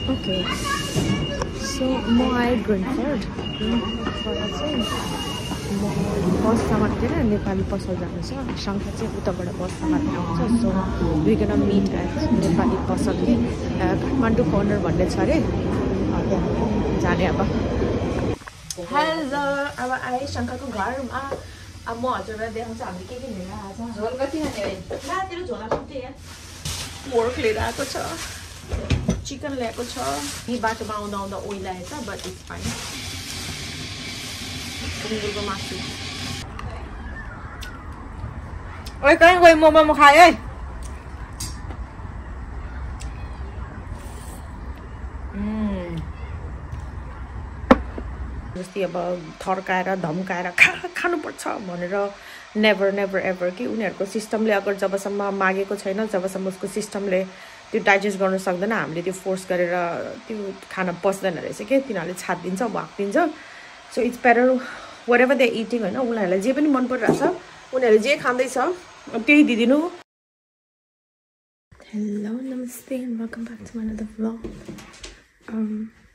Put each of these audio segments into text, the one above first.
Okay. So म आएँ ग्रेनफर्ड चाहिँ म बस समातेर नेपाली पसल जानु छ शङ्खा चाहिँ उताबाट बस समातेर आउँछ so we gonna meet at Nepali पसल कि काठमाडौँ कर्नर भन्ने छ अरे त्यहाँ जाने अब हेलो अब आएँ शङ्खाको घरमा अब म हजुरलाई देखाउँछु हामीले के लिएर आएको छ झोल कति खाने है तेरो झोला सुत्दै यहाँ पोर्क लिएर आएको छ चिकन ल्याएको छ यही बाटोमा आउँदा आउँदा ओइलाएछ बट इट्स फाइन सुँगुरको मासु ओइ कहाँ गयो मोमो खाए है जस्तै अब थर्काएर धम्काएर खानुपर्छ भनेर नेभर नेभर एभर कि उनीहरूको सिस्टमले अगर जबसम्म मागेको छैन जबसम्म उसको सिस्टमले त्यो डाइजेस्ट गर्न सक्दैन हामीले त्यो फोर्स गरेर त्यो खाना पस्दैन रहेछ के तिनीहरूले छापिदिन्छ भागिदिन्छ so it's better whatever they eating होइन उनीहरूलाई जे पनि मन परिरहेछ उनीहरूले जे खाँदैछ त्यही दिदिनु हेलो नमस्ते and welcome back to my another vlog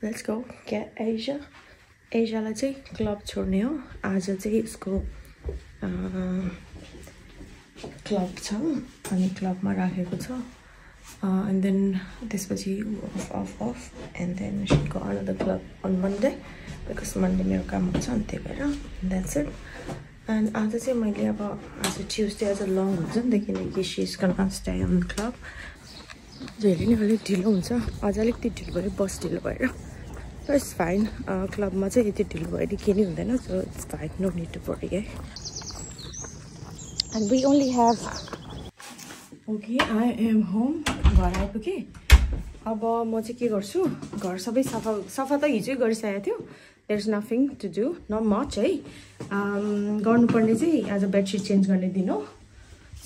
let's go get Asia एसियालाई चाहिँ क्लब छोड्ने हो आज चाहिँ उसको क्लब छ अनि क्लबमा राखेको छ and then त्यसपछि off and then she go another club on Monday because Monday मेरो काम हुन्छ अनि त्यही भएर that's it and आज चाहिँ मैले अब आज Tuesday आज long हुन्छ नि त किनकि she's gonna stay on the club जहिले नै अलिक ढिलो हुन्छ आज अलिकति ढिलो भयो बस ढिलो भएर so it's fine क्लबमा चाहिँ यति ढिलो भयो के नि हुँदैन so it's fine no need to worry है and we only have okay I am home घर आइपुगेँ अब म चाहिँ के गर्छु घर सबै सफा त हिजै गरिसकेको थियो there is nothing to do not much है गर्नुपर्ने चाहिँ आज बेडसिट चेन्ज गर्ने दिन हो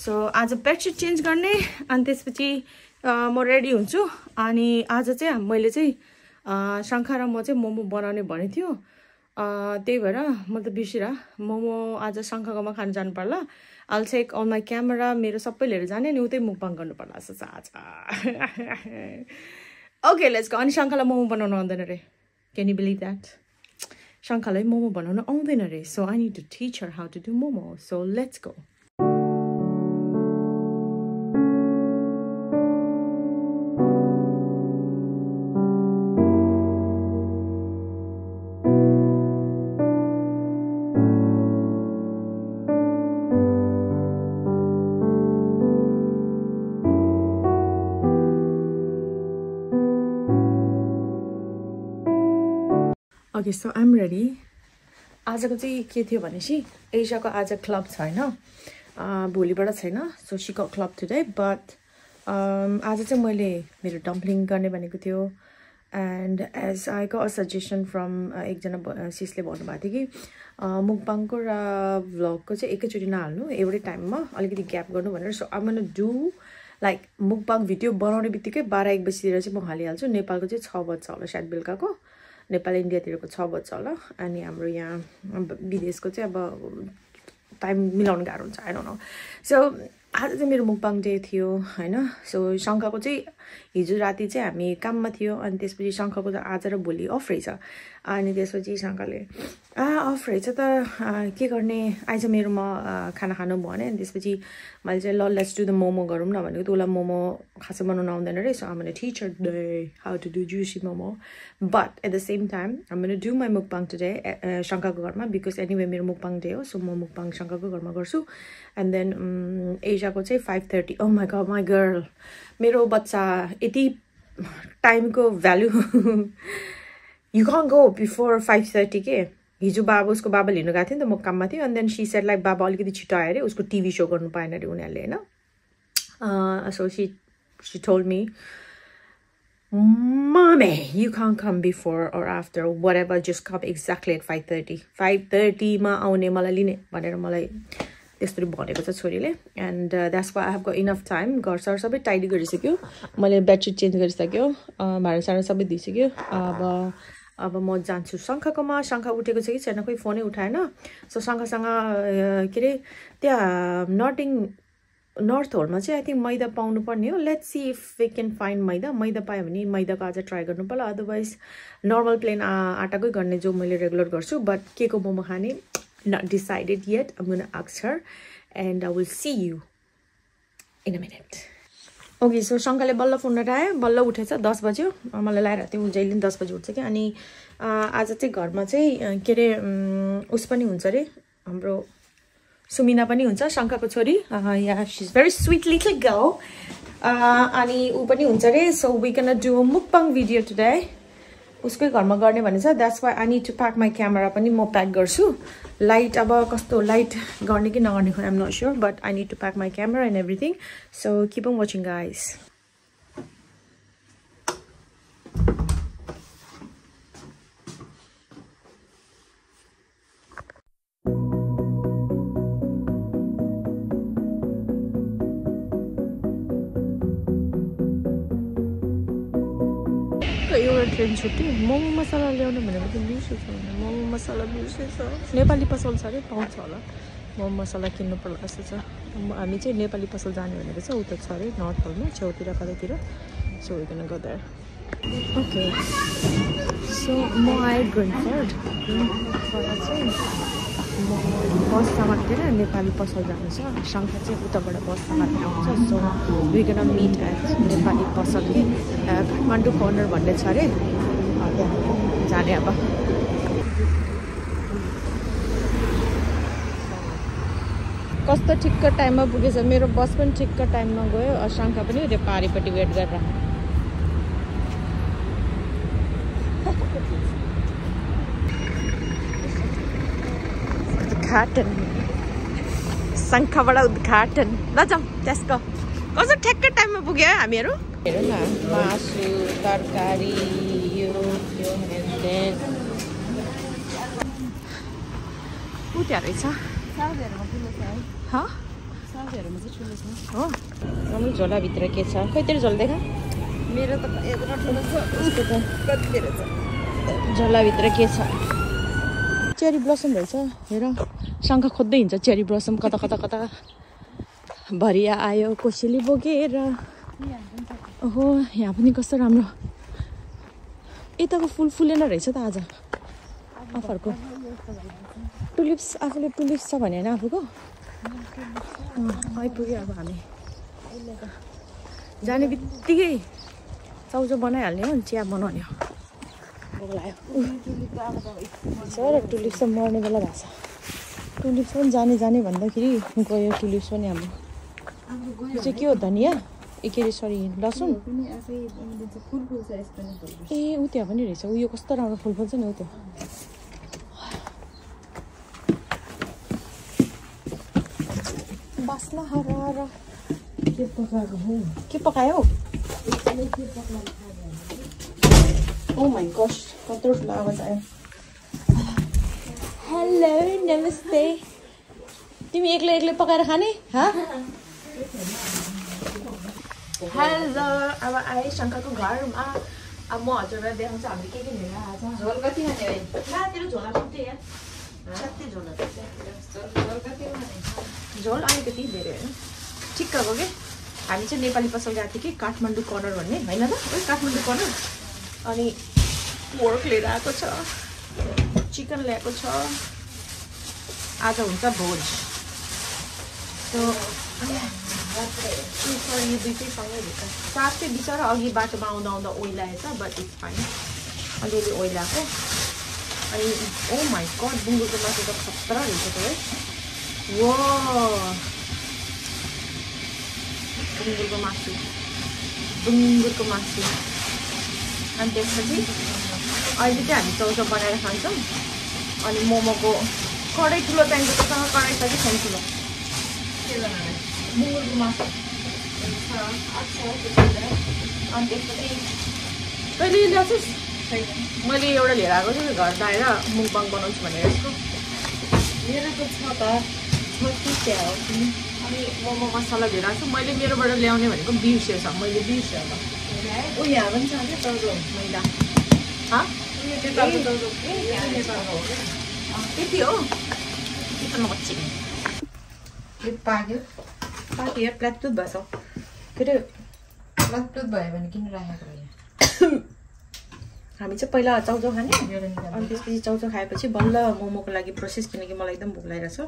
सो आज बेडसिट चेन्ज गर्ने अनि त्यसपछि म रेडी हुन्छु अनि आज चाहिँ मैले चाहिँ शङ्खा र म चाहिँ मोमो बनाउने भनेको थियो त्यही भएर म त बिर्सिरा मोमो आज शङ्खाकोमा खान जानु पर्ला I'll take all my camera मेरो सबै लिएर जाने अनि उतै मुकबाङ गर्नु पर्ला जस्तो आज ओके लेट्स गो अनि शङ्खालाई मोमो बनाउन आउँदैन रे क्यान यु बिलिभ द्याट शङ्खालाई मोमो बनाउन आउँदैन रे so I need to teach her how to do momo so let's go Okay, so I'm ready. आजको चाहिँ के थियो भनेपछि एसियाको आज क्लब छ हैन भोलिबाट छैन so she got club today but आज चाहिँ मैले मेरो डम्पलिङ गर्ने भनेको थियो and as I got a suggestion from एकजना सिसले भन्नुभएको थियो कि मुकबाङको र भ्लगको चाहिँ एकैचोटि नहाल्नु एउटै टाइममा अलिकति ग्याप गर्नु भनेर so I am gonna do like mukbang video बनाउने बित्तिकै 12-1 बजीतिर चाहिँ म हालिहाल्छु नेपालको चाहिँ 6 बज्छ होला सायद बेलुकाको नेपाल इन्डियातिरको 6 बज्छ होला अनि हाम्रो यहाँ विदेशको चाहिँ अब टाइम मिलाउन गाह्रो हुन्छ आई डोन्ट नो सो आज चाहिँ मेरो मुकबाङ डे थियो हैन सो शङ्खाको चाहिँ हिजो राति चाहिँ हामी काममा थियो अनि त्यसपछि शङ्खाको त आज र भोलि अफ रहेछ अनि त्यसपछि शङ्खाले अफ रहेछ त के गर्ने आइज मेरोमा खाना खानु भने अनि त्यसपछि मैले चाहिँ ल लेट्स डु द मोमो गरौँ न भनेको त उसलाई मोमो खासै बनाउन आउँदैन रहेछ मैले teacher day how to do juicy momo but at the same time मैले डु माई मुकबाङ टुडे शङ्खाको घरमा बिकज एनिवे मेरो मुकबाङ डे हो सो म मुकबाङ शङ्खाको घरमा गर्छु एन्ड देन एसियाको चाहिँ 5:30 ओ माई गॉड माई गर्ल मेरो बच्चा यति टाइमको value you can't go before 5:30 के हिजो उसको बाबा लिनु गएको थियो नि त म काममा थियो and then she said like बाबा अलिकति छिटो आयो अरे उसको टिभी सो गर्नु पाएन अरे उनीहरूले होइन so C told me Mommy, you can't come before or after, whatever, just come exactly at 5:30. 5:30 मा आउने मलाई लिने भनेर मलाई त्यसरी भनेको छ छोरीले and that's why I have got enough time घर सबै टाइडी गरिसक्यो मैले बेडसिट चेन्ज गरिसक्यो भाँडा सबै दिइसक्यो अब म जान्छु शङ्खाकोमा शङ्खा उठेको छ कि छैन कोही फोनै उठाएन सो शङ्खासँग के अरे त्यहाँ नर्थ होलमा चाहिँ आई थिङ्क मैदा पाउनु पर्ने हो let's see if we can find maida पायो भने मैदाको आज ट्राई गर्नु पर्ला अदरवाइज नर्मल प्लेन आटाकै गर्ने जो मैले रेगुलर गर्छु बट के को मोमो खाने not decided yet I'm gonna ask her and I will see you in a minute okay so शङ्काले बल्ल फोन उठायो बल्ल उठेछ 10 बज्यो मलाई लागिरहेको थियो जहिले 10 बजी उठ्छ कि अनि आज चाहिँ घरमा चाहिँ के अरे उस पनि हुन्छ अरे हाम्रो सुमिना पनि हुन्छ शङ्काको छोरी yeah she is very sweet little girl अनि ऊ पनि हुन्छ अरे so we can do a mukbang video today उसकै घरमा गर्ने भनेछ that's why I need to pack my camera पनि म प्याक गर्छु लाइट अब कस्तो लाइट गर्ने कि नगर्ने I am not sure but I need to pack my camera and everything so keep on watching guys एउटा ट्रेन छुट्टी मोमो मसला ल्याउनु भनेको त बिर्सेछ भने मोमो मसला बिर्सेछ नेपाली पसल छ अरे पाउँछ होला मोमो मसला किन्नु पर्ला जस्तो छ हामी चाहिँ नेपाली पसल जाने भनेको छ उता छ अरे नर्थ होलमा छेउतिर कतैतिर so we can go there okay so म आएँ ग्रिनफोर्ड चाहिँ म बस समातेर नेपाली पसल जानु छ शङ्का चाहिँ उताबाट बस समातेर आउँछ so we can meet at Nepali पसल काठमाडौँ कर्नर भन्ने छ अरे त्यहाँ जाने अब कस्तो ठिक्क टाइममा पुगेछ मेरो बस पनि ठिक्क टाइममा गयो शङ्का पनि त्यो पारिपट्टि वेट गरेर उद्घाटन शङ्खाबाट उद्घाटन ल जाउँ त्यसको कस्तो ठ्याक्कै टाइममा पुग्यो है हामीहरू हेरौँ न मासु तरकारी यो उता रहेछ हो हाम्रो झोलाभित्र के छ खै तेरो झोला देखा मेरो त झोलाभित्र के छ चेरी ब्लसम रहेछ हेर शङ्का खोज्दै हिँड्छ चेरी ब्लसम कता कता कता भरिया आयो कोसेली बोकेर ओहो यहाँ पनि कस्तो राम्रो यताको फुल फुलेन रहेछ त आज अफरको टुलिप्स आफूले टुलिप्स छ भने होइन आफूको आइपुग्यो अब हामी जाने बित्तिकै चाउचाउ बनाइहाल्ने हो चिया बनाउने हो सर टुलिप्स त मर्ने बेला भएको छ टुलिप्स पनि जाने भन्दाखेरि गयो टुलिप्स पनि हाम्रो यो चाहिँ के हो धनियाँ के अरे सरी लसुन ए ऊ त्यहाँ पनि रहेछ उयो कस्तो राम्रो फुल फुल्छ नि ऊ त्यो बास्ना हराएर के पकाएको हो के पकायो ओ माय गॉश कत्रो ठुलो आवाज आयो हेलो नमस्ते तिमी एक्लै पकाएर खाने हेलो अब आएँ शङ्काको घरमा अब म हजुरलाई देखाउँछु हामीले के लिएर आएको छ झोल कति खाने भाइ तेरो झोला कति यहाँ कति झोल अलिकति धेरै होइन ठिक्कको के हामी चाहिँ नेपाली पसल गएको थियौँ कि काठमाडौँ कर्नर भन्ने होइन त काठमाडौँ कर्नर अनि पोर्क लिएर आएको छ चिकन ल्याएको छ आज हुन्छ भोज यो दुइटै सँगै हुन्छ साग चाहिँ बिचरा अघि बाटोमा आउँदा ओइलाएछ बट इट्स फाइन अलिअलि ओइलाएको अनि ओ माई गड बुङ्गुरको मासु त खतरा रहेछ त है वो बुङ्गुरको मासु अनि त्यसपछि अहिले चाहिँ हामी चाउचाउ बनाएर खान्छौँ अनि मोमोको कराई ठुलो चाहिन्छ त्योसँग कराई छ कि छैन ठुलो बुङ्गुरको मासु अनि त्यसपछि कहिले ल्याउँछस् मैले एउटा लिएर आएको छु घर आएर मुखबाङ बनाउँछु भनेर यसको मेरो त छ त त्यहाँ हो अनि मोमो मसला लिएर आएको छु मैले मेरोबाट ल्याउने भनेको बिर्सेछ मैले बिर्सेँ अब ऊ यहाँ पनि छ क्या चौधो मैदा त्यति हो चिकन पाक्यो पार्टी यार प्लाटुत भएछ के अरे प्लाटुत भयो भने किन राखेको होइन हामी चाहिँ पहिला चाउचाउ खाने अनि त्यसपछि चाउचाउ खाएपछि बल्ल मोमोको लागि प्रोसेस किनकि मलाई एकदम भोक लागिरहेछ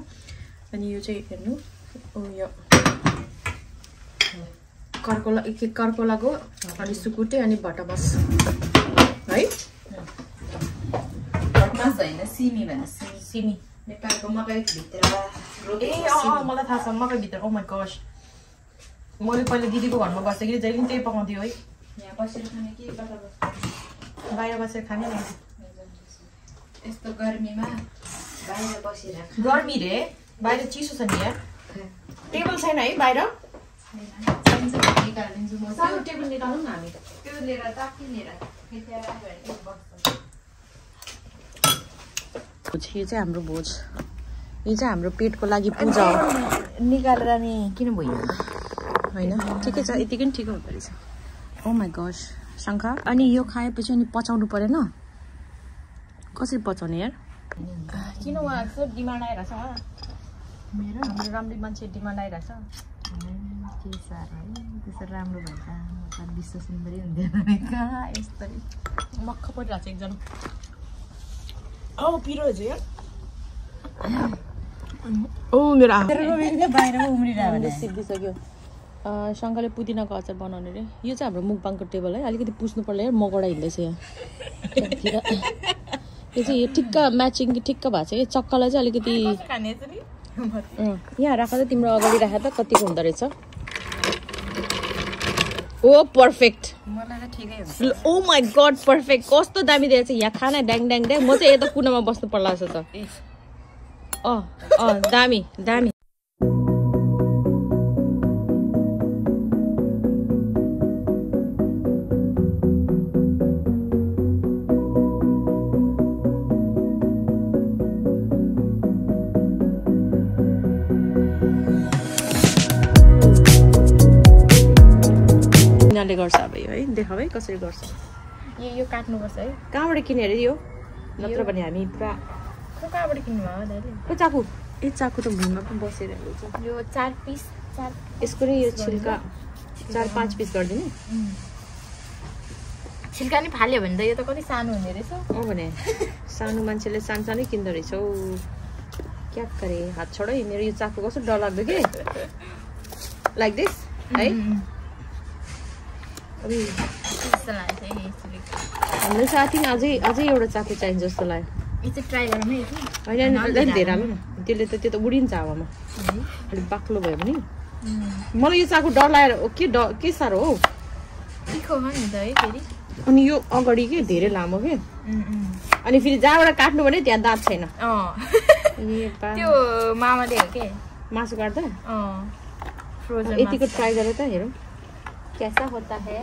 अनि यो चाहिँ हेर्नु यो कर्कोलाको अनि सुकुटे अनि भटमास है भटमास होइन सिमी भन्छ सिमी नेपालको मकै भित्र मलाई थाहा छ मकै भित्र ओ माय गॉश मैले पहिला दिदीको घरमा बस्दाखेरि जहिले पनि त्यही पकाउँथ्यो है यहाँ बसेर खाने के कता बस्छ बाहिर बसेर खाने नि यस्तो गर्मीमा बाहिर बसेर गर्मी रे बाहिर चिसो छ नि यार टेबल छैन है बाहिर निकालिदिन्छु म सानो टेबल निकालौँ न हामी त्यो लिएर ताकि लिएर त्यहाँ राख्यो भने बस्छ यो चाहिँ हाम्रो भोज यो चाहिँ हाम्रो पेटको लागि पूजा हो निकालेर नि किन भयो होइन ठिकै छ यतिकै पनि ठिकै हुँदो रहेछ ओ माई गॉश शङ्का अनि यो खाएपछि अनि पचाउनु परेन कसरी पचाउने यार किन उहाँको डिमान्ड आइरहेछ मेरो हाम्रो राम्रो मान्छे डिमान्ड आइरहेछ के साह्रो है त्यसरी राम्रो भन्छ म विश्वास पनि हुँदैन कहाँ यस्तरी मक्ख परिरहेको छ एकजना औ पिरो रहेछ यार ओ मेरो बाहिरमा उम्रिरहेको सिद्धिसक्यो शङ्करले पुदिनाको अचार बनाउने रे यो चाहिँ हाम्रो मुखबाङको टेबल है अलिकति पुस्नु पर्ला यार मगडा हिँड्दैछ यहाँ यो चाहिँ यो ठिक्क म्याचिङ ठिक्क भएको छ यो चक्कालाई चाहिँ अलिकति यहाँ राख त तिम्रो अगाडि राख त कतिको हुँदो रहेछ ओ पर्फेक्ट मलाई त ठिकै हुन्छ ओ माई गड पर्फेक्ट कस्तो दामी दिएछ यहाँ खाना ड्याङ ड्याङ ड्याङ म चाहिँ यता कुनामा बस्नु पर्ला जस्तो छ दामी दामी यिनीहरूले गर्छ अब यो है देखाऊ है कसरी गर्छ यो काट्नुपर्छ है कहाँबाट किने अरे यो नत्र भने हामी पुरा कहाँबाट किन्नु भयो दाइले ओ चाकु ए चाकु त भुइँमा पनि बसेर यो 4 पिस यसको नि यो छिल्का 4-5 पिस गरिदिने छिल्का नि फाल्यो भने त यो त कति सानो हुने रहेछ हो भने सानो मान्छेले सानसानै किन्दो रहेछ हौ क्या करे हात छोड है मेरो यो चाकु कस्तो डरलाग्दो के लाइक दिस है हाम्रो साथी अझै एउटा चाकु चाहिन्छ जस्तो लाग्यो ट्राई गरौँ है होइन धेरै हाल्नु न त्यसले त त्यो त उडिन्छ हावामा अलिक बाक्लो भयो भने मलाई यो चाकु डर लागेर के साह्रो हो तिखो हो नि त है फेरि अनि यो अगाडि के धेरै लामो के अनि फेरि जहाँबाट काट्नु भने त्यहाँ दाँत छैन त्यो मामाले हो के मासु काट्दा फ्रोजन यतिको ट्राई गरेर त हेरौँ कैसा होता है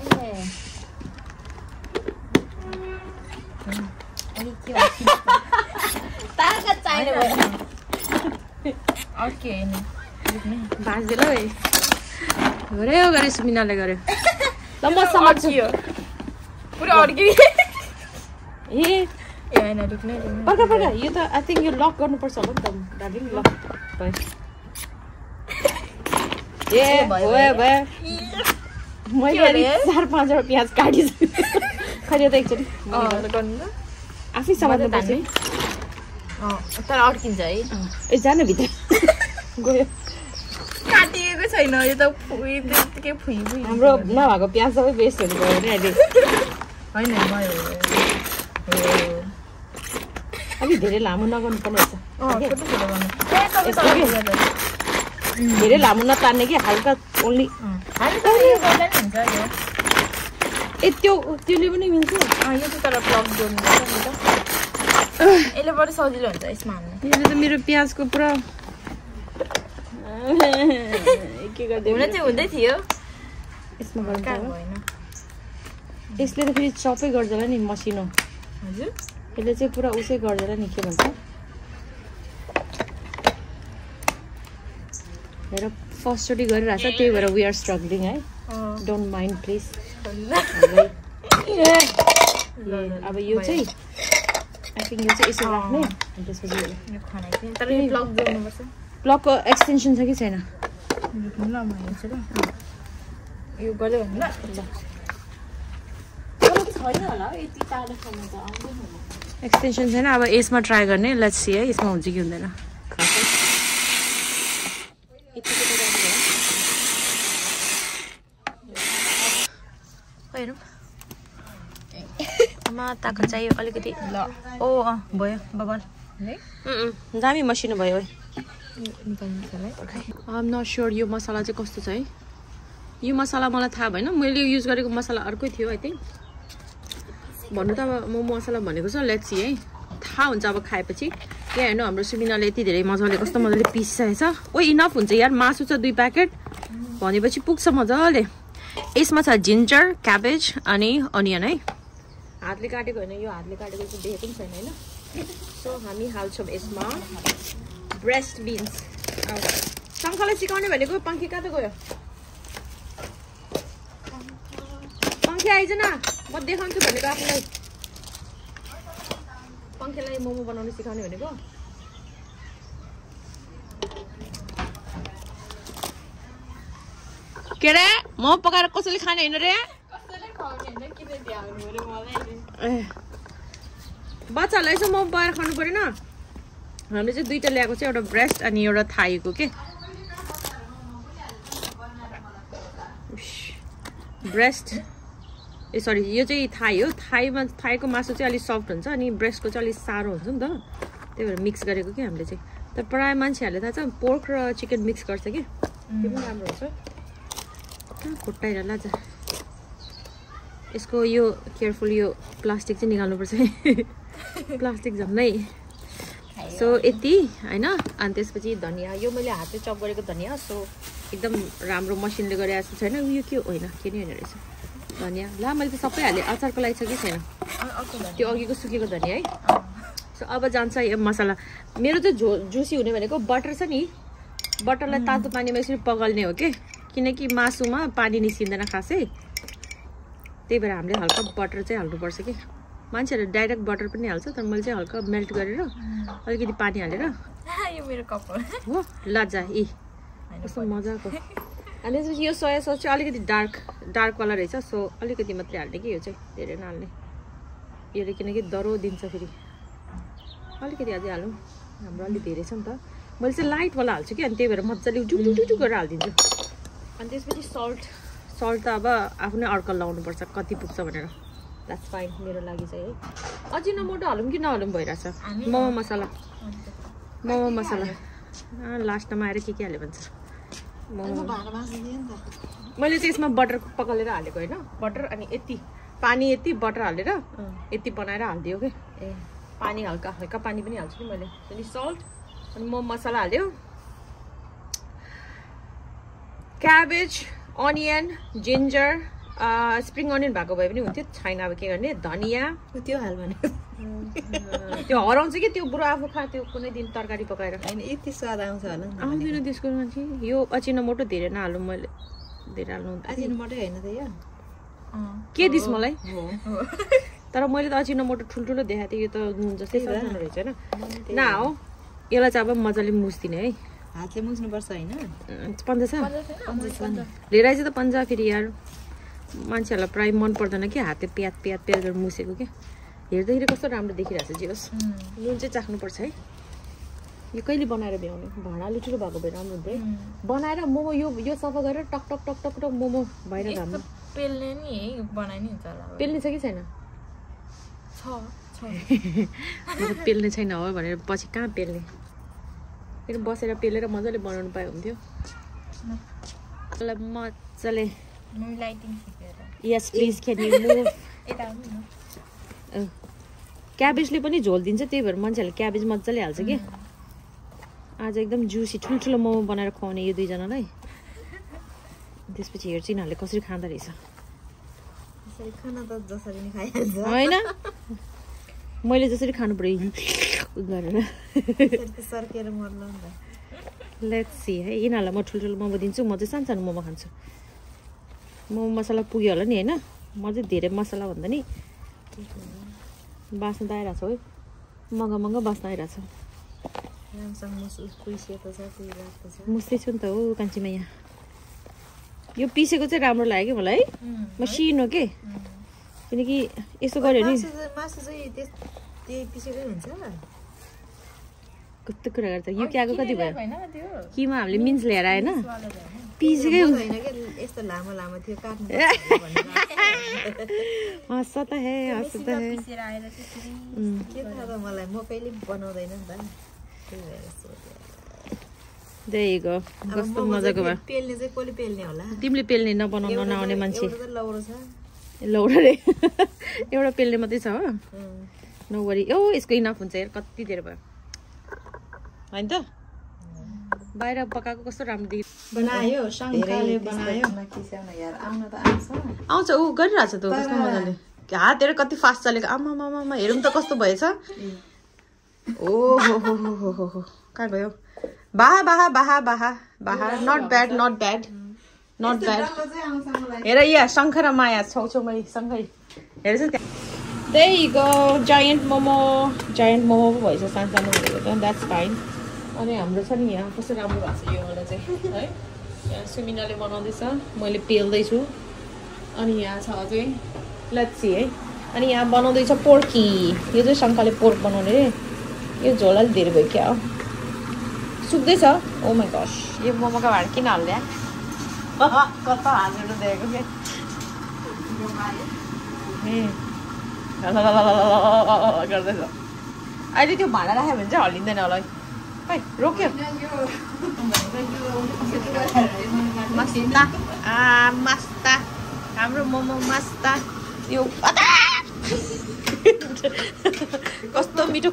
ताकत चाहिने भयो ओके नि भाँच्दै ल गऱ्यो गरे सुमिनाले गर्यो ल म समात्छु पुरा अड्की ए होइन रुक्नै पर्खा यो त आई थिङ्क यो लक गर्नुपर्छ होला नि त दार्जिलिङ लक भयो भयो मैले 4-5 वटा प्याज काटिछु खै त एकचोटि आफै समात्नु पर्छ तर अड्किन्छ है ए जान भित्र गयो काटिएको छैन यो त के फुइ हाम्रो नभएको प्याज सबै वेस्ट हुनु गयो नि अहिले होइन अलिक धेरै लामो नगर्नु पर्ने रहेछ धेरै लामो नतार्ने कि हल्का ओन्ली ए त्यसले पनि मिल्छ यो चाहिँ तर प्लग गर्नुपर्छ नि त यसले बरु सजिलो हुन्छ यसमा हाल्नु यसले त मेरो प्याजको पुरा के गर्दै हुन चाहिँ हुँदै थियो यसमा गर्नु भएन यसले त फेरि चपै गर्दैन नि मसिनो हजुर यसले चाहिँ पुरा उसै गर्दैन नि के भन्छ हेर फर्स्टचोटि गरिरहेछ त्यही भएर वी आर स्ट्रगलिङ है डोन्ट माइन्ड प्लिज अब यो चाहिँ आई थिङ्क यो चाहिँ यसो राख्ने त्यसपछि प्लगको एक्सटेन्सन छ कि छैन ल म हेर्छु ल यो गर्दै भन्नु ल छैन होला यति टाढोसम्म त आउँदैन होला एक्सटेन्सन छैन अब यसमा ट्राई गर्ने लेट्स सी है यसमा हुन्छ कि हुँदैन हेरौँ माताको चाहियो अलिकति ल ओ भयो बबल दामी मसिनो भयो है आम नट स्योर यो मसला चाहिँ कस्तो छ है यो मसला मलाई थाहा भएन मैले युज गरेको मसला अर्कै थियो आई थिङ्क भन्नु त अब म मसला भनेको छ लेट्स सी है थाहा हुन्छ अब खाएपछि यहाँ हेर्नु हाम्रो सुमिनाले यति धेरै मजाले कस्तो मजाले पिसिसकेको छ ओ इनफ हुन्छ यार मासु छ 2 प्याकेट भनेपछि पुग्छ मजाले यसमा छ जिन्जर क्याबेज अनि अनियन है हातले काटेको होइन यो हातले काटेको चाहिँ देखेको पनि छैन होइन सो हामी हाल्छौँ यसमा ब्रेस्ट बिन्स शङ्खलाई सिकाउने भनेको पङ्खी कहाँ त गयो पङ्खी आइज न म देखाउँछु भनेको आफूलाई पङ्खेलाई मोमो बनाउनु सिकाउने भनेको के रे मोमो पकाएर कसैले खाने होइन रे बच्चाहरूलाई यसो मोमो पकाएर खानु परेन हामीले चाहिँ 2टा ल्याएको चाहिँ एउटा ब्रेस्ट अनि एउटा थाईको के ब्रेस्ट ए सरी यो चाहिँ थाई हो थाईको मासु चाहिँ अलिक सफ्ट हुन्छ अनि ब्रेस्टको चाहिँ अलिक साह्रो हुन्छ नि त त्यही भएर मिक्स गरेको कि हामीले चाहिँ तर प्रायः मान्छेहरूले थाहा छ पोर्क र चिकन मिक्स गर्छ कि त्यो पनि राम्रो हुन्छ खुट्टाएर लाजा यसको यो केयरफुल यो प्लास्टिक चाहिँ निकाल्नुपर्छ है प्लास्टिक झन्नै सो यति होइन अनि त्यसपछि धनियाँ यो मैले हातले चप गरेको धनियाँ सो एकदम राम्रो मसिनले गरे जस्तो छैन यो के होइन के नि होइन रहेछ धनियाँ ला मैले त सबै हालेँ अचारको लागि छ कि छैन त्यो अघिको सुकेको धनियाँ है सो अब जान्छ यो मसला मेरो चाहिँ जुसी हुने भनेको बटर छ नि बटरलाई तातो पानीमा यसरी पगाल्ने हो कि किनकि मासुमा पानी निस्किँदैन खासै त्यही भएर हामीले हल्का बटर चाहिँ हाल्नुपर्छ कि मान्छेहरूले डाइरेक्ट बटर पनि हाल्छ तर मैले चाहिँ हल्का मेल्ट गरेर अलिकति पानी हालेर यो मेरो कप हो लज्जा यी कस्तो मजाको अनि त्यसपछि यो सोया सस चाहिँ अलिकति डार्कवाला रहेछ सो अलिकति मात्रै हाल्ने कि यो चाहिँ धेरै नहाल्ने यसले किनकि दरो दिन्छ फेरि अलिकति अझै हालौँ हाम्रो अलिक धेरै छ नि त मैले चाहिँ लाइटवाला हाल्छु कि अनि त्यही भएर मजाले जुटुटुटु गरेर हालिदिन्छु अनि त्यसपछि सल्ट त अब आफ्नै अड्कल लाउनुपर्छ कति पुग्छ भनेर द्याट्स फाइन मेरो लागि चाहिँ है अजिनोमोटो हालौँ कि नहालौँ भइरहेछ मोमो मसला लास्टमा आएर के हाल्यो भन्छ मैले चाहिँ यसमा बटर पकालेर हालेको होइन बटर अनि यति पानी यति बटर हालेर यति बनाएर हालिदियो कि ए पानी हल्का पानी पनि हाल्छु कि मैले अनि सल्ट अनि मोमो मसला हाल्यो cabbage onion ginger spring onion भएको भए पनि हुन्थ्यो छैन अब के गर्ने धनियाँ त्यो हाल भने त्यो हराउँछ कि त्यो बुढो आफू खा त्यो कुनै दिन तरकारी पकाएर होइन यति स्वाद आउँछ होला आउँदैन त्यसको मान्छे यो अजिनोमोटो धेरै नहाल्नु मैले धेरै हाल्नु अजिनोमोटो होइन त यो के दिस् मलाई तर मैले त अजिनोमोटो ठुल्ठुलो देखाएको थिएँ यो त नुन जस्तै सानो रहेछ होइन न हो यसलाई चाहिँ अब मजाले मुछ्दिने है हातले मुछ्नुपर्छ होइन पन्जा छ लिएर आइज त पन्जा फेरि यार मान्छेहरूलाई प्रायः मन पर्दैन कि हातले प्याज गरेर मुछेको क्या हेर्दाखेरि कस्तो राम्रो देखिरहेको छ जे होस् नुन चाहिँ चाख्नुपर्छ है यो कहिले बनाएर भ्याउने भाँडा ठुलो भएको भए राम्रो हुन्थ्यो है बनाएर मोमो यो सफा गरेर टक टक टक टक टक मोमो भएर घाममा पेल्ने नि बनाइ नि हुन्छ होला पेल्ने छ कि छैन पेल्ने छैन हो भनेर पछि कहाँ पेल्ने फेरि बसेर पेलेर मजाले बनाउनु पाए हुन्थ्यो मजाले यस प्लिज क्यान यु मुभ क्याबेजले पनि झोल दिन्छ त्यही भएर मान्छेहरूले क्याबेज मजाले हाल्छ कि आज एकदम जुसी ठुल्ठुलो मोमो बनाएर खुवाउने यो दुईजनालाई त्यसपछि हेर्छु यिनीहरूले कसरी खाँदो रहेछ होइन मैले जसरी खानु पर्यो गरेर लेट्स सी है यिनीहरूलाई म ठुल्ठुलो मोमो दिन्छु म चाहिँ सानो सानो मोमो खान्छु मोमो मसला पुग्यो होला नि होइन म चाहिँ धेरै मसला भन्दा नि बास्न त आइरहेको छ है महँगो बास्न आइरहेको छ राम्रोसँग मुसु कुइसिएको छ कुइ राख्को छ मुस्दैछु नि त हो कान्छीमा यहाँ यो पिसेको चाहिँ राम्रो लाग्यो कि मलाई है मसिनो के किनकि यसो गर्यो नि मासु चाहिँ त्यही पिसेकै हुन्छ कस्तो कुरा गर्छ यो क्याको कति भयो किमा हामीले मिन्स लिएर आएन पिसेकै होइन के यस्तो लामो लामो थियो काट्नु हँस त है हँस त है पिसेर आएर चाहिँ के थाहा त मलाई म कहिले बनाउँदैन नि त त्यही भएर सोधेँ There you go. कस्तो मजाको भयो पेल्ने चाहिँ कसले पेल्ने होला तिमीले पेल्ने नबनाउन नआउने मान्छे एउटा त लौरो छ लौरो रे एउटा पेल्ने मात्रै छ हो नो वरी ओ यसको इनफ हुन्छ यार कति धेरै भयो हैन त बाहिर पकाएको कस्तो राम्रो देखि बनायो शंखाले बनायो नकिस्याउन यार आउन त आउँछ आउँछ उ गरिरहेछ त कस्तो मजाले हातहरु कति फास्ट चलेको आमा हेरौँ त कस्तो भएछ ओ हो कहाँ गयो बाहा not bad हेर यहाँ शंख र माया छौछौमै सँगै हेर्छ त्यहाँ there you go giant momo पो भएछ सानो भनेको त that's fine अनि हाम्रो छ नि यहाँ कस्तो राम्रो भएको छ यो वाला चाहिँ है यहाँ सुमिनाले बनाउँदैछ मैले पेल्दैछु अनि यहाँ छ अझै लेट्स सी है अनि यहाँ बनाउँदैछ पोर्की यो चाहिँ शंखले पोर्क बनाउने रे यो झोल अलि धेरै भयो क्या हो सुक्दैछ ओ माय गॉश यो मोमोको भाँडा किन हाल्दै कता हालेर दिएको के गर्दैछ अहिले त्यो भाँडा राख्यो भने चाहिँ हल्लिँदैन होला है रोक्यो मस्ता मस्ता हाम्रो मोमो मस्ता यो कस्तो मिठो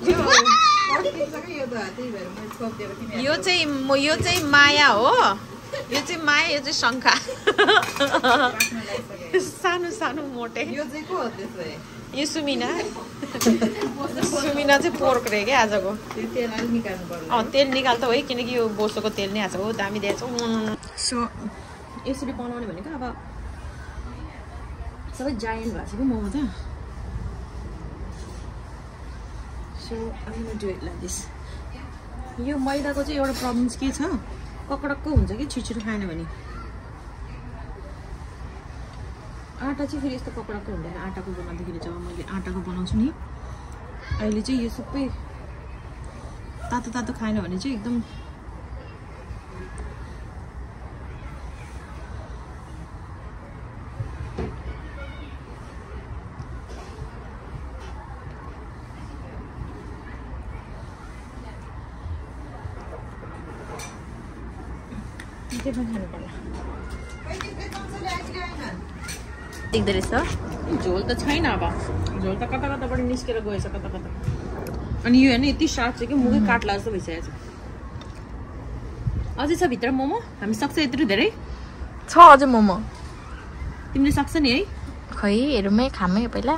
यो चाहिँ माया हो यो चाहिँ माया यो चाहिँ शंखा सानो मोटे यो चाहिँ को हो त्यसो यो सुमिना चाहिँ पोर्क रे के आजको तेल निकाल्नु पर्यो तेल निकाल्दा हो है किनकि यो बोसोको तेल नै आछ हो दामी दिएछ सो यसरी बनाउने भनेको अब सबै जायन्ट भएको छ कि मोमो त so I'm gonna do it like this यो मैदाको चाहिँ एउटा प्रब्लम के छ ककडक्क हुन्छ कि छिटो खाएन भने आटा चाहिँ फेरि यस्तो ककडक्क हुँदैन आटाको बनाउँदाखेरि जब मैले आटाको बनाउँछु नि अहिले चाहिँ यो सबै तातो खाएन भने चाहिँ एकदम देख्दै रहेछ झोल त छैन अब झोल त कताबाट निस्केर गएछ कता अनि यो होइन यति सार्प छ कि मुखै काट्ला जस्तो भइसकेको छ अझै छ भित्र मोमो हामी सक्छ यत्रो धेरै छ अझै मोमो तिमीले सक्छ नि है खै हेरौँ खामै पहिला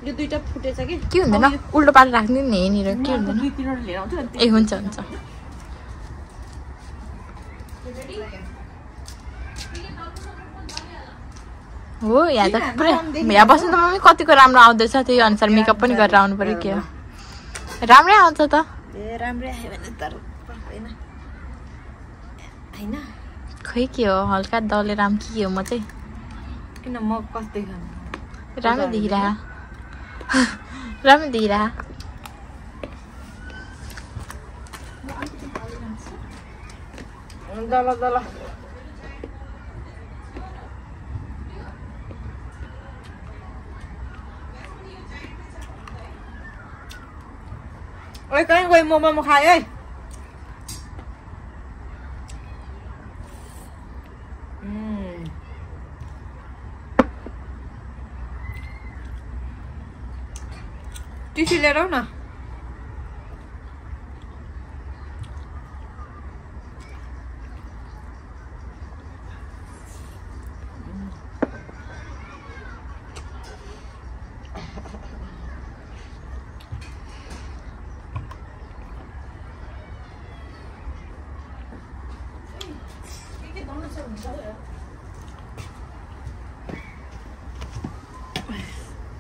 यो दुईटा फुटेछ कि के हुँदैन उल्टो पारेर राख्ने नि यहाँनिर के हुँदैन दुई तिनवटा लिएर आउँछु ए हुन्छ हो यहाँ त पुरै यहाँ बस्नु त मम्मी कतिको राम्रो आउँदैछ त्यही अनुसार मेकअप पनि गरेर आउनु पर्यो के हो राम्रै आउँछ त राम्रै आयो भने त हैन खै के हो हल्का दले राम के हो म चाहिँ किन म कस्तै खानु राम्रो देखिरहा दल ओए कहीँ गयो मोमो खायो है टिस्यु लिएर आऊ न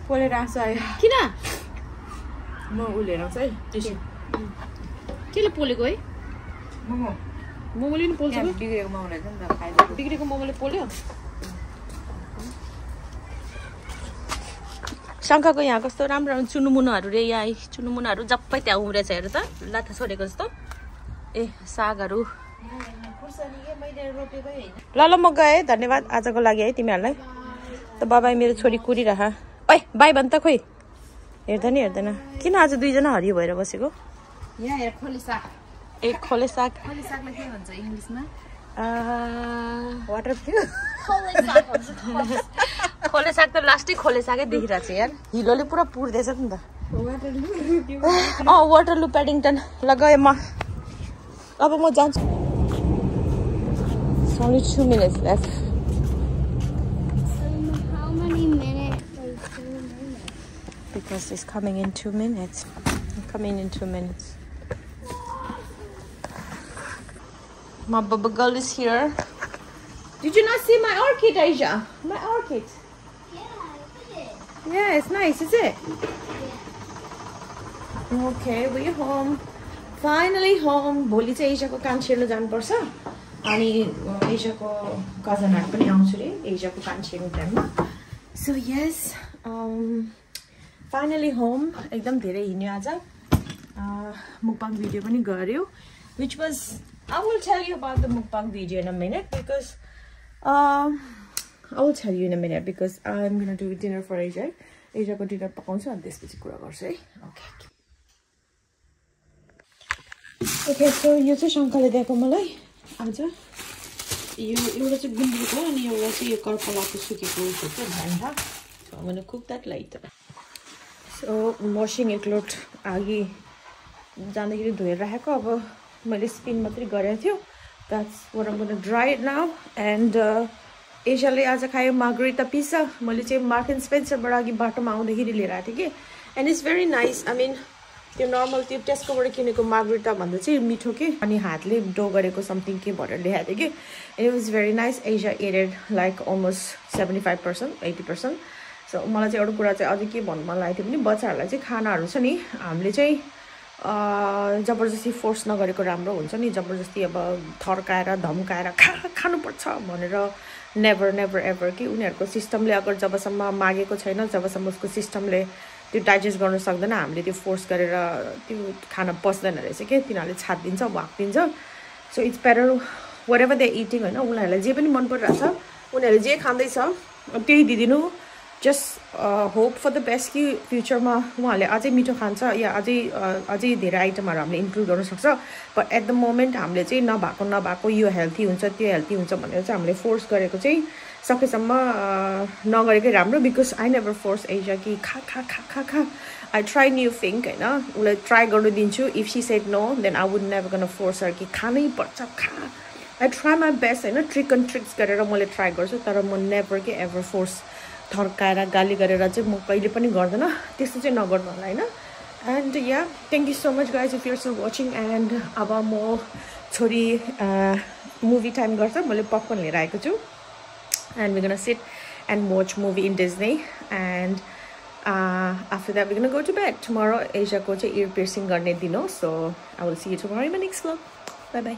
पोलेर आउँछ आयो किन म उ लिएर आउँछु है टिस्यु केले पोलेको है मोमो मोमोले नि पोल्छ बिग्रेको मोमो रहेछ नि त खाइदिएको बिग्रेको मोमोले पोल्यो शङ्खाको यहाँ कस्तो राम्रो राम्रो चुनुमुनाहरू रे यहाँ चुनुमुनाहरू जप्पै त्यहाँ उम्रेछ हेर त लाथा छोडेको जस्तो ए सागहरू ल ल म गएँ धन्यवाद आजको लागि है तिमीहरूलाई त बाबाई मेरो छोरी कुरिरह ओइ बाई भन् त खोइ हेर्दैन नि हेर्दैन किन आज दुईजना हरियो भएर बसेको यहाँ हेर खोले साग ए खोले साग खोले सागलाई के भन्छ इङ्ग्लिसमा वाटर फ्यु खोले साग त लास्टै खोले सागै देखिरहेको छ यार हिलोले पुरा पुर्दैछ नि त वाटरलू प्याडिङटन ल गएँ म अब म जान्छु only 2 minutes left. How many minutes? Like 2 minutes. Because it's coming in 2 minutes. I'm coming in 2 minutes. My bubble girl is here. Did you not see my orchid, Aisha? My orchid. Yeah, look at it. Yeah, it's nice, is it? Yeah. Okay, we're home. Finally home. भोलि चाहिँ एसियाको कान छिर्न जानुपर्छ अनि एसियाको कजनहरु पनि आउँछ रे एसियाको कान छिर्ने टाइममा सो यस फाइनली होम एकदम धेरै हिँड्यो आज मुकबाङ भिडियो पनि गर्यो which was I will tell you about the mukbang video in a minute because I will tell you in a minute because I'm going to do dinner for Asia. Asia को dinner पकाउँछु अनि त्यसपछि कुरा गर्छु है Okay, so यो चाहिँ शङ्काले दिएको मलाई आज यो एउटा चाहिँ गुन्द्रुकको अनि एउटा चाहिँ यो कर्पलाको सुकेको हुन्छ भान्डा so I'm going to cook that later. So washing it clothes आगी जाँदाखेरि धोएर राखेको अब मैले स्पिन मात्रै गरेको थियो. That's what I'm going to dry it now and एसियाले आज खायो मार्गरिटा पिज्जा मैले चाहिँ मार्क एन्ड स्पेन्सर बाट अघि बाटोमा आउँदाखेरि लिएर आएको थिएँ के and it's very nice. I mean त्यो नर्मल त्यो टेस्कोबाट किनेको मार्गरिटा भन्दा चाहिँ मिठो के अनि हातले डो गरेको समथिङ के भनेर ल्याएको थिएँ कि it was very nice. Asia ate it like almost 75% 80%. So मलाई चाहिँ एउटा कुरा चाहिँ अझै के भन्नु मन लागेको थियो भने बच्चाहरूलाई चाहिँ खानाहरू छ नि हामीले चाहिँ जबरजस्ती फोर्स नगरेको राम्रो हुन्छ नि जबरजस्ती अब थर्काएर धम्काएर खानुपर्छ भनेर नेभर नेभर एभर कि उनीहरूको सिस्टमले अगर जबसम्म मागेको छैन जबसम्म उसको सिस्टमले त्यो डाइजेस्ट गर्न सक्दैन हामीले त्यो फोर्स गरेर त्यो खाना पस्दैन रहेछ के तिनीहरूले छाड्दिन्छ भाग्दिन्छ so it's better whatever they eating होइन उनीहरूलाई जे पनि मन परिरहेछ उनीहरूले जे खाँदैछ त्यही दिदिनु just hope for the best कि फ्युचरमा उहाँहरूले अझै मिठो खान्छ या अझै धेरै आइटमहरू हामीले इन्क्लुड गर्न सक्छ बट एट द मोमेन्ट हामीले चाहिँ नभएको यो हेल्थी हुन्छ त्यो हेल्थी हुन्छ भनेर चाहिँ हामीले फोर्स गरेको चाहिँ सकेसम्म नगरेकै राम्रो because I never force Asia कि खा खा खा खा खा आई ट्राई न्यू थिङ होइन उसलाई ट्राई गर्नु दिन्छु if she said no then I would never gonna force her कि खानै पर्छ खा आई ट्राई माई बेस्ट होइन ट्रिक एन्ड ट्रिक्स गरेर मैले ट्राई गर्छु तर म नेभर के एभर फोर्स थर्काएर गाली गरेर चाहिँ म कहिले पनि गर्दैन त्यस्तो चाहिँ नगर्नु होला हैन and yeah thank you so much guys if you are still watching and अब म छोरी मुभी टाइम गर्छ मैले पपकर्न लिएर आएको छु and we gonna sit and watch movie in Disney and after that we're gonna go to bed tomorrow. Asia को चाहिँ ear piercing गर्ने दिन हो so I will see you tomorrow in my next vlog. Bye bye.